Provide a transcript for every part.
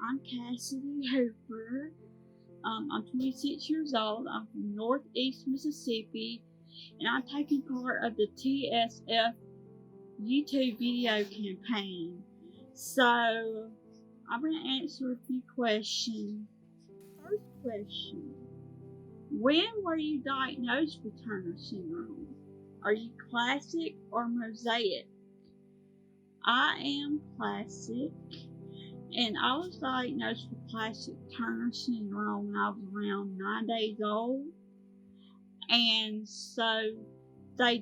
I'm Cassidy Hooper. I'm 26 years old. I'm from Northeast Mississippi, and I'm taking part of the TSF YouTube video campaign. So, I'm going to answer a few questions. First question: when were you diagnosed with Turner syndrome? Are you classic or mosaic? I am classic. And I was diagnosed with classic Turner syndrome when I was around 9 days old. And so I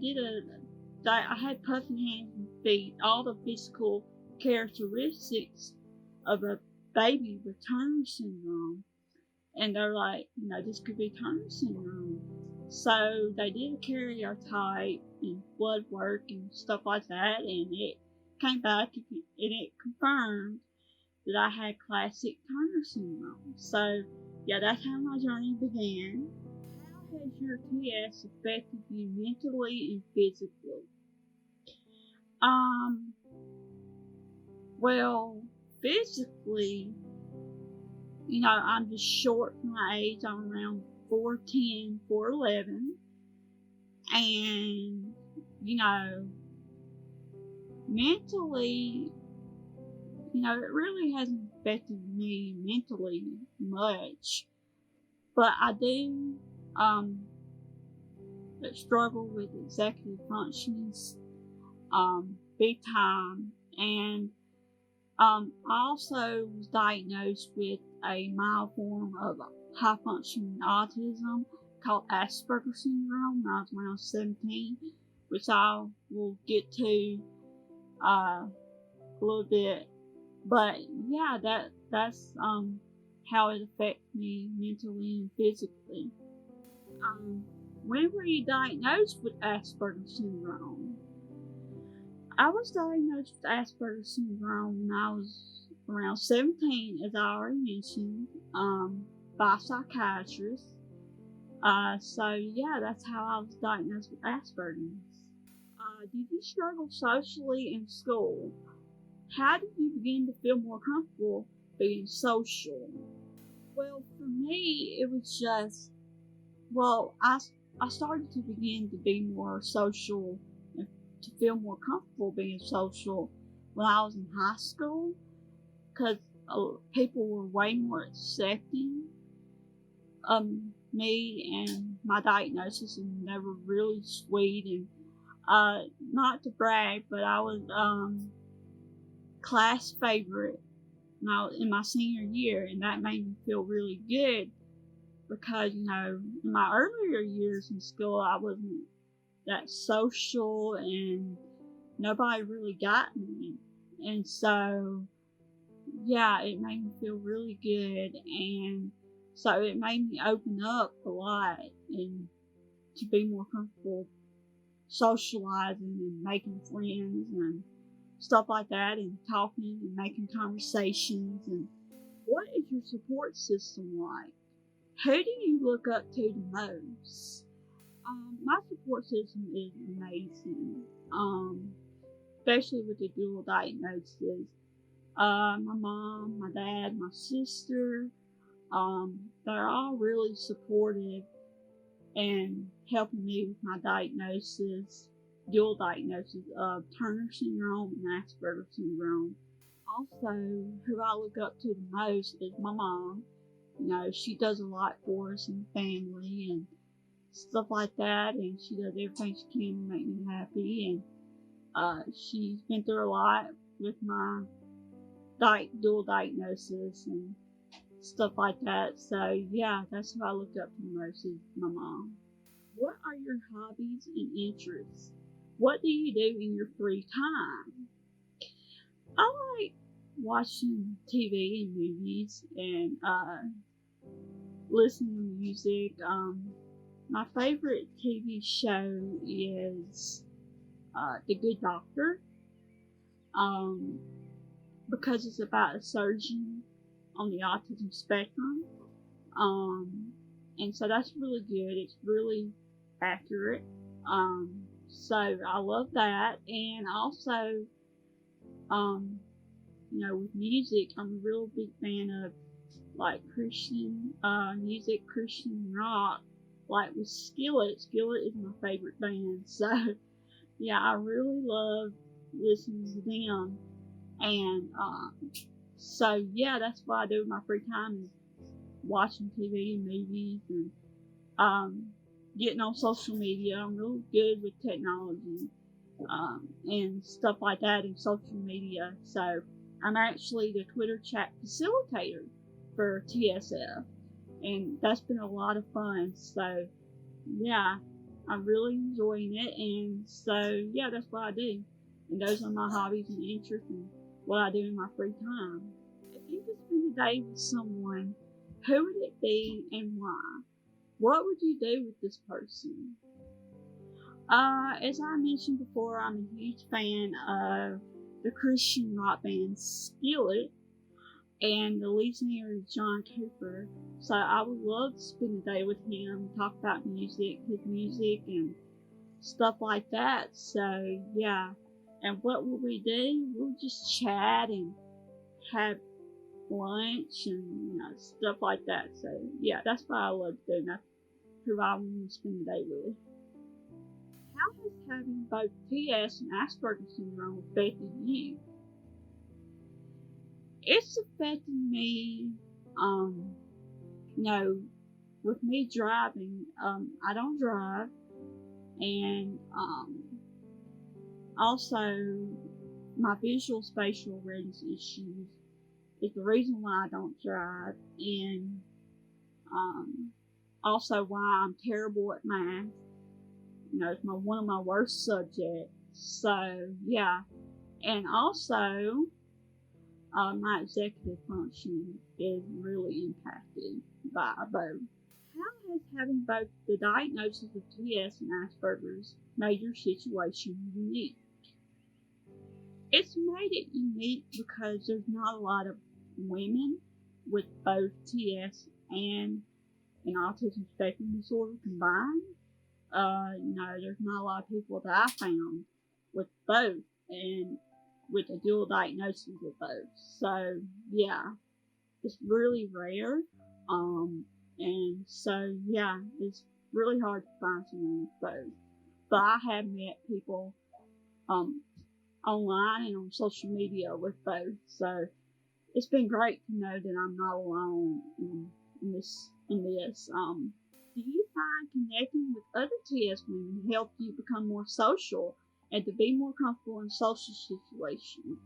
had puffy hands and feet, all the physical characteristics of a baby with Turner syndrome. And they're like, this could be Turner syndrome. So they did a karyotype and blood work and stuff like that, and it came back and it confirmed that I had classic Turner syndrome. So, yeah, that's how my journey began. How has your TS affected you mentally and physically? Um, well, physically, I'm just short for my age. I'm around 4'10", 4'11". And, mentally, it really hasn't affected me mentally much. But I do struggle with executive functions big time. And I also was diagnosed with a mild form of high functioning autism called Asperger syndrome when I was around 17, which I will get to a little bit. But yeah, that's how it affects me mentally and physically. When were you diagnosed with Asperger syndrome? I was diagnosed with Asperger syndrome when I was around 17, as I already mentioned, by a psychiatrist. So yeah, that's how I was diagnosed with Asperger's. Did you struggle socially in school? How did you begin to feel more comfortable being social? Well, for me, it was just, I started to begin to be more social and to feel more comfortable being social when I was in high school, because people were way more accepting of me and my diagnosis, and they were really sweet. And not to brag, but I was class favorite in my senior year, and that made me feel really good because, in my earlier years in school, I wasn't that social and nobody really got me. And so, yeah, it made me feel really good. And so it made me open up a lot and to be more comfortable socializing and making friends and stuff like that, and talking and making conversations. And what is your support system like? Who do you look up to the most? My support system is amazing, especially with the dual diagnosis. My mom, my dad, my sister, they're all really supportive and helping me with my dual diagnosis of Turner syndrome and Asperger syndrome. Also, who I look up to the most is my mom. She does a lot for us and family and stuff like that, and she does everything she can to make me happy. And she's been through a lot with my dual diagnosis and stuff like that. So yeah, that's who I look up to the most, is my mom. What are your hobbies and interests? What do you do in your free time? I like watching TV and movies and listening to music. My favorite TV show is The Good Doctor, because it's about a surgeon on the autism spectrum. And so that's really good. It's really accurate. So I love that. And also, with music, I'm a real big fan of like Christian music, Christian rock, like with Skillet. Skillet is my favorite band, so yeah, I really love listening to them. And so yeah, that's what I do with my free time is watching TV and movies and getting on social media. I'm really good with technology and stuff like that in social media. So I'm actually the Twitter chat facilitator for TSF, and that's been a lot of fun. So yeah, I'm really enjoying it, and so yeah, that's what I do, and those are my hobbies and interests and what I do in my free time. If you could spend a day with someone, who would it be and why? What would you do with this person? As I mentioned before, I'm a huge fan of the Christian rock band Skillet, and the lead singer is John Cooper. So I would love to spend a day with him, talk about music, his music, and stuff like that. So yeah, and what will we do? We'll just chat and have lunch and stuff like that. So yeah, that's what I love to do. That's who I want to spend the day with. How has having both TS and Asperger syndrome affected you? It's affected me, um, you know, with me driving. I don't drive, and also my visual spatial awareness issues is the reason why I don't drive, and um, also why I'm terrible at math. It's one of my worst subjects. So yeah, and also my executive function is really impacted by both. How has having both the diagnosis of TS and Asperger's made your situation unique? It's made it unique because there's not a lot of women with both TS and an autism spectrum disorder combined. There's not a lot of people that I found with both and with a dual diagnosis of both. So yeah, it's really rare. Um, and so yeah, it's really hard to find someone with both. But I have met people um online and on social media with both. So it's been great to know that I'm not alone in this. Do you find connecting with other TS women help you become more social and to be more comfortable in social situations?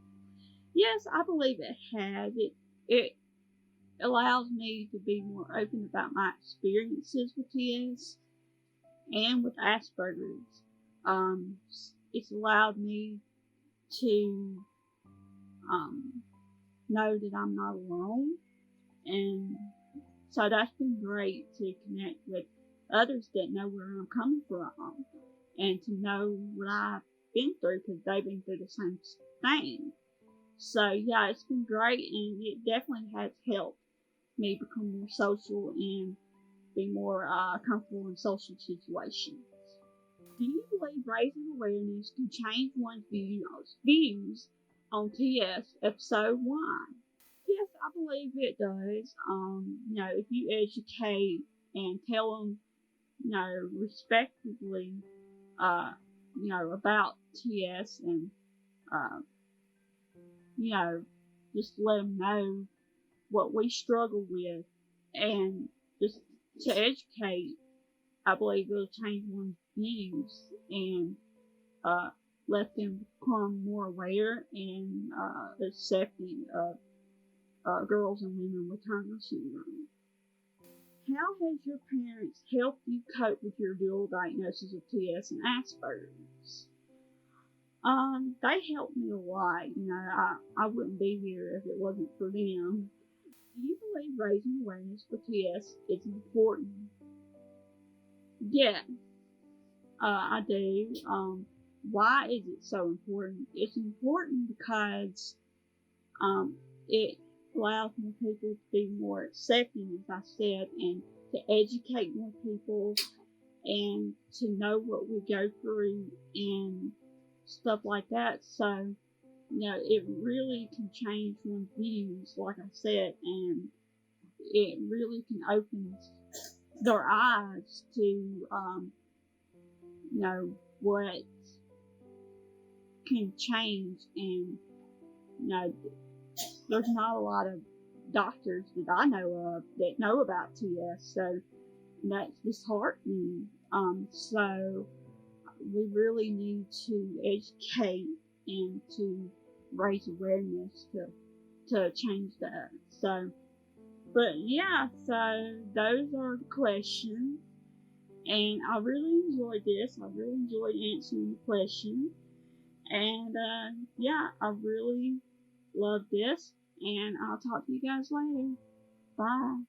Yes, I believe it has. It allows me to be more open about my experiences with TS and with Asperger's. Um, it's allowed me to um, know that I'm not alone, and so that's been great to connect with others that know where I'm coming from and to know what I've been through because they've been through the same thing. So yeah, it's been great, and it definitely has helped me become more social and be more comfortable in social situations. Do you believe raising awareness can change one's views on TS? If so, why? Yes, I believe it does. If you educate and tell them, respectfully, about TS and, uh, you know, just let them know what we struggle with and just to educate, I believe it'll change one's views and uh, let them become more aware and accepting of girls and women with Turner syndrome. How has your parents helped you cope with your dual diagnosis of TS and Asperger's? They helped me a lot. I wouldn't be here if it wasn't for them. Do you believe raising awareness for TS is important? Yeah, I do. Why is it so important? It's important because it allows more people to be more accepting, as I said, and to educate more people and to know what we go through and stuff like that. So it really can change one's views, like I said, and it really can open their eyes to, what can change. And, there's not a lot of doctors that I know of that know about TS, so that's disheartening. So we really need to educate and to raise awareness to change that. So, but yeah, so those are the questions, and I really enjoyed this. I really enjoyed answering the questions, and yeah, I really love this, and I'll talk to you guys later. Bye.